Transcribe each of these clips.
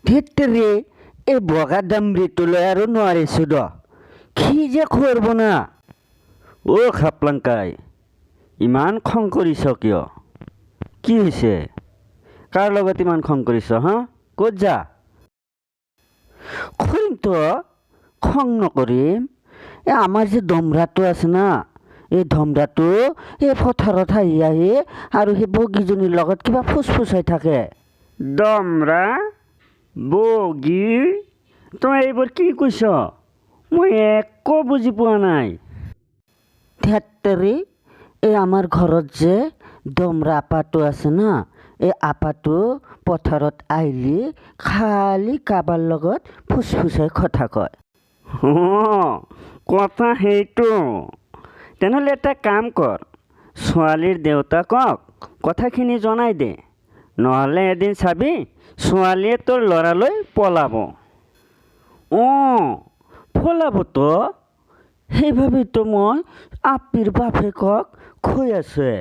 ধেত্তেৰি এই বগা দামৰিটো লৈ আৰু নোৱাৰিছোঁ দ কি যে কৰিব না অ' খাপলাংকাই ইমান খং কৰিছ কিয় কি হৈছে কাৰ লগত ইমান খং কৰিছ হা ক'ত যা কৰিমতো খং নকৰিম এই আমাৰ যে দমৰাটো আছে না এই ধমৰাটো এই পথাৰত আহি আৰু সেই বগীজনীৰ লগত কিবা ফুচফুচাই থাকে দমৰা বগী তই এইবোৰ কি কৈছ মই একো বুজি পোৱা নাই ধেত্তেৰি এই আমাৰ ঘৰত যে দমৰা আপাটো আছে না এই আপাটো পথাৰত আহিলে খালি কাবাৰ লগত ফুচফুচাই কথা কয় কথা সেইটো তেনেহ'লে এটা কাম কৰ ছোৱালীৰ দেউতাকক কথাখিনি জনাই দে নহ'লে এদিন চাবি ছোৱালীয়ে তোৰ ল'ৰালৈ পলাব পলাবতো সেইভাবেতো মই আপিৰ বাপেকক কৈ আছে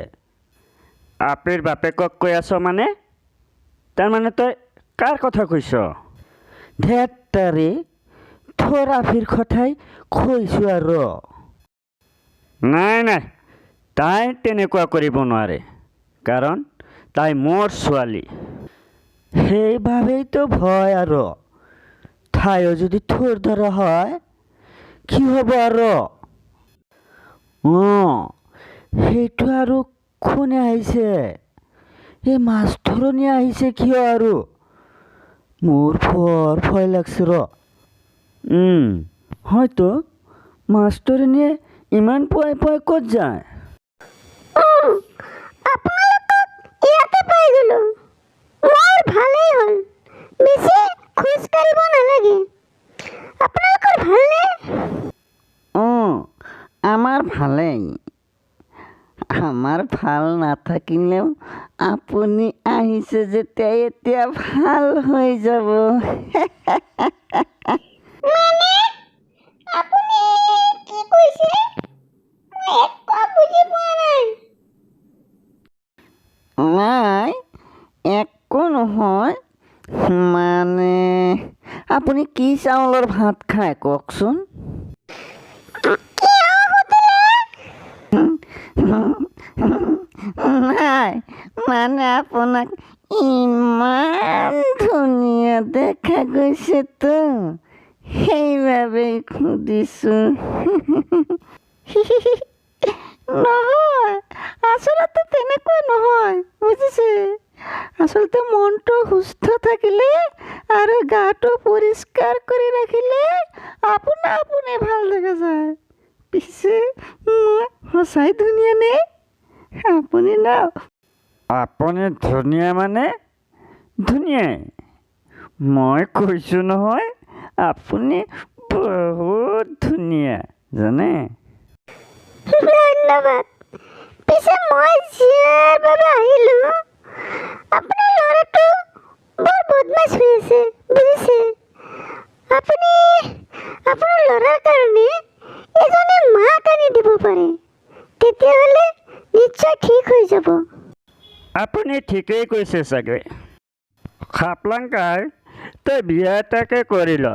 আপিৰ বাপেকক কৈ আছ মানে তাৰমানে তই কাৰ কথা কৈছ ধেত্তেৰি তোৰ আপিৰ কথাই কৈছোঁ আৰু নাই তাই তেনেকুৱা কৰিব নোৱাৰে কাৰণ তাই মোৰ ছোৱালী সেইবাবেইতো ভয় আৰু তাইও যদি তোৰ দৰে হয় কি হ'ব আৰু সেইটো আৰু কোনে আহিছে এই মাছ ধৰণী আহিছে কিয় আৰু মোৰ বৰ ভয় লাগছে হয়তো মাছ ধৰণীয়ে ইমান পুৱাই পুৱাই ক'ত যায় আপোনালোকক ইয়াতে পাই গ'লো মোৰ ভালেই হ'ল বেছি খোজ কাঢ়িব নালাগে আপোনালোকৰ ভালনে আমাৰ ভালেই আমাৰ ভাল নাথাকিলেও আপুনি আহিছে যেতিয়া এতিয়া ভাল হৈ যাব মানে আপুনি কি কৈছে মই একো বুজি পোৱা নাই একো নহয় মানে আপুনি কি চাউলৰ ভাত খায় কওকচোন নাই মানে আপোনাক ইমান ধুনীয়া দেখা গৈছেতো সেইবাবেই সুধিছোঁ নহয় আচলতে তেনেকুৱা নহয় বুজিছে আচলতে মনটো সুস্থ থাকিলে আৰু গাটো পৰিষ্কাৰ কৰি ৰাখিলে আপুনি ভাল দেখা যায় পিছে সঁচাই ধুনীয়া নে আপুনি না আপুনি ধুনীয়া মানে ধুনীয়াই মই কৈছোঁ নহয় আপুনি বহুত ধুনীয়া জানে ধন্যবাদ পিছে মই জিয়াৰ বাবে আহিলোঁ আপোনাৰ ল'ৰাটো বৰ বদমাছ হৈ আছে বুজিছে আপুনি আপোনাৰ ল'ৰাৰ কাৰণে এজনী মাক আনি দিব পাৰে তেতিয়াহ'লে নিশ্চয় ঠিক হৈ যাব আপুনি ঠিকেই কৈছে চাগে খাপলাংকাই তই বিয়া এটাকে কৰি ল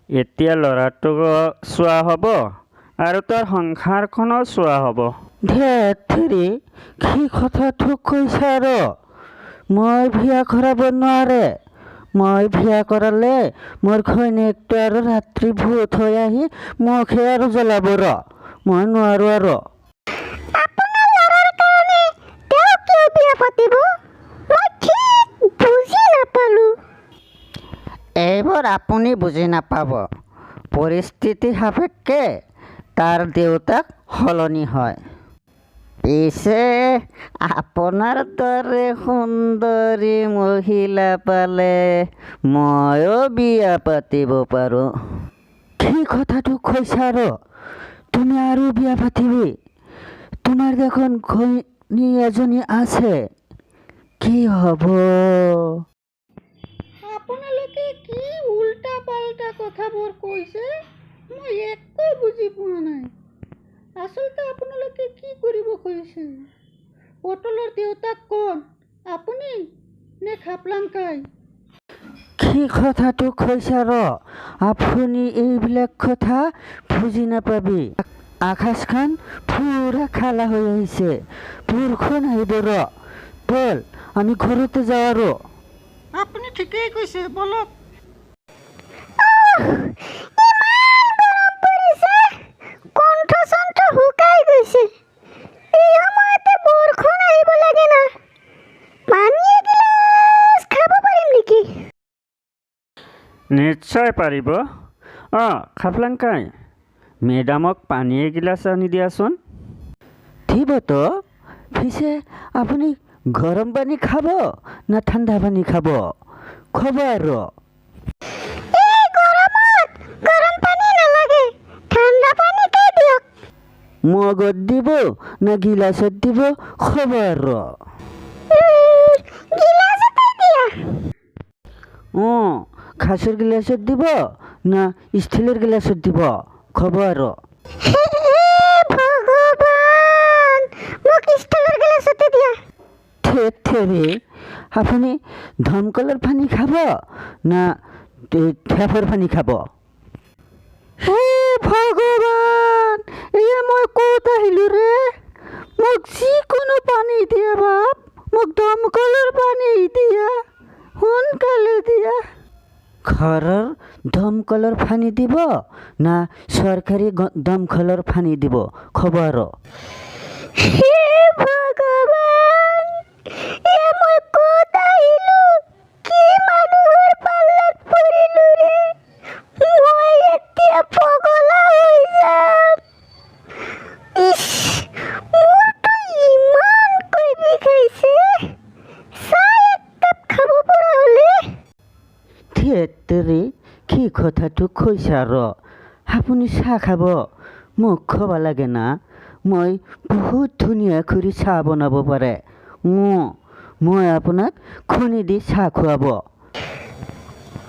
এতিয়া ল'ৰাটোক চোৱা হ'ব আৰু তোৰ সংসাৰখনো চোৱা হ'ব ধেত্তেৰি কি কথাটো কৈছা আৰু মই বিয়া কৰাব নোৱাৰে মই বিয়া কৰালে মোৰ ঘৈণীয়েকটো আৰু ৰাত্ৰি ভূত হৈ আহি মুখে আৰু জ্বলাব মই নোৱাৰোঁ আৰু আপোনাৰ ল'ৰাৰ কাৰণে তেওঁ কিয় বিয়া পাতিব মই ঠিক বুজি নাপালোঁ এইবোৰ আপুনি বুজি নাপাব পৰিস্থিতি সাপেক্ষে তাৰ দেউতাক সলনি হয় পিছে আপোনাৰ দৰে সুন্দৰী মহিলা পালে ময়ো বিয়া পাতিব পাৰোঁ কি কথাটো কৈছা আৰু তুমি আৰু বিয়া পাতিবি তোমাৰ দেখোন ঘৈণী এজনী আছে কি হ'ব আপোনালোকে কি উল্টা পাল্টা কথাবোৰ কৈছে মই একো বুজি পোৱা নাই আচলতে আপোনালোকে কি কৰিব খুজিছে পটলৰ দেউতাক কোন আপুনি নে খাপলাংকাই কি কি কথাটো কৈছা ৰ আপুনি এইবিলাক কথা বুজি নাপাবি আকাশখন পুৰা খালা হৈ আহিছে বৰষুণ আহিব ৰ বল আমি ঘৰতে যাওঁ আৰু আপুনি ঠিকেই কৈছে বলক ইমান গৰম পৰিছে কণ্ঠ চণ্ঠ শুকাই গৈছে এই সময়তে বৰষুণ আহিব লাগে না পানী এগিলাচ খাব পাৰিম নেকি নিশ্চয় পাৰিব খাপলাংকাই মেডামক পানী এগিলাচ আনি দিয়াচোন দিবতো পিছে আপুনি গৰম পানী খাব না ঠাণ্ডা পানী খাব খব আৰু এই গৰমত গৰম পানী নালাগে ঠাণ্ডা পানীকে দিয়ক মগত দিব না গিলাচত দিব খব আৰু গিলাচতে দিয়া খাচৰ গিলাচত দিব না ষ্টিলৰ গিলাচত দিব খব আৰু হে ভগৱান মোক ষ্টিলৰ গিলাচতে দিয়া থেৰি আপুনি দমকলৰ পানী খাব না টেপৰ পানী খাব হে ভগৱান এয়া মই ক'ত আহিলোঁ ৰে মোক যিকোনো পানী দিয়া বাপ মোক দমকলৰ পানী দিয়া সোনকালে দিয়া ঘৰৰ দমকলৰ পানী দিব না চৰকাৰী দমকলৰ পানী দিব খবৰ হে ভগৱান এয়া মই ক'ত আহিলোঁ কি মানুহৰ পাল্লাত পৰিলোঁ ৰে মই এতিয়া পগলা হৈ যাম ইছ মোৰতো ইমানকৈ বিষাইছে চাহ এক কাপ খাব পৰা হ'লে থিয়েটাৰে কি কথাটো কৈছা ৰ আপুনি চাহ খাব মোক খব লাগে না মই বহুত ধুনীয়া কৰি চাহ বনাব পাৰে মই আপোনাক কণী দি চাহ খুৱাব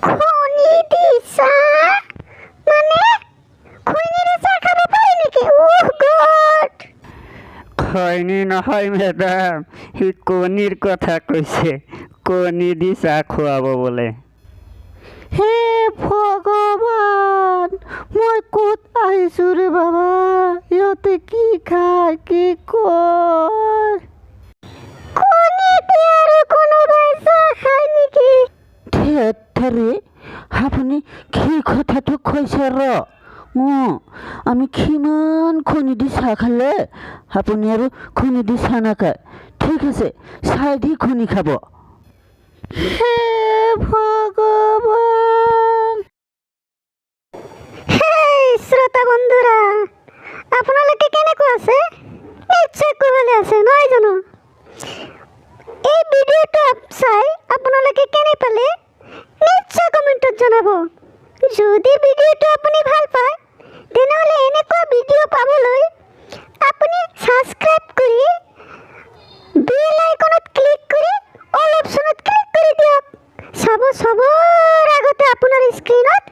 কণী দি চাহ মানে কণীৰে চাহ খাব পাৰি নেকি গড খৈনি নহয় মেডাম সি কণীৰ কথা কৈছে কণী দি চাহ খুৱাব বোলে হে ভগৱান মই ক'ত আহিছোঁ ৰে বাবা ইহঁতে কি খায় কি কয় কণী দি আৰু কোনোবাই চাহ খায় নেকি থিয়েটাৰে আপুনি কি কথাটো কৈছে ৰ আমি কিমান কণী দি চাহ খালে আপুনি আৰু কণী দি চাহ নাখায় ঠিক আছে চাহ দি কণী খাব হে ভগৱান হেই শ্ৰোতা বন্ধুৰা আপোনালোকে কেনেকুৱা আছে নিশ্চয় ভালে আছে নহয় জানো এই ভিডিঅ'টো চাই আপোনালোকে কেনে পালে নিশ্চয় কমেণ্টত জনাব যদি ভিডিঅ'টো আপুনি ভাল পায় তেনেহ'লে এনেকুৱা ভিডিঅ' পাবলৈ আপুনি ছাবস্ক্ৰাইব কৰি বেল আইকনত ক্লিক কৰি অল অপশ্যনত ক্লিক কৰি দিয়ক চাব চবৰ আগতে আপোনাৰ স্ক্ৰীণত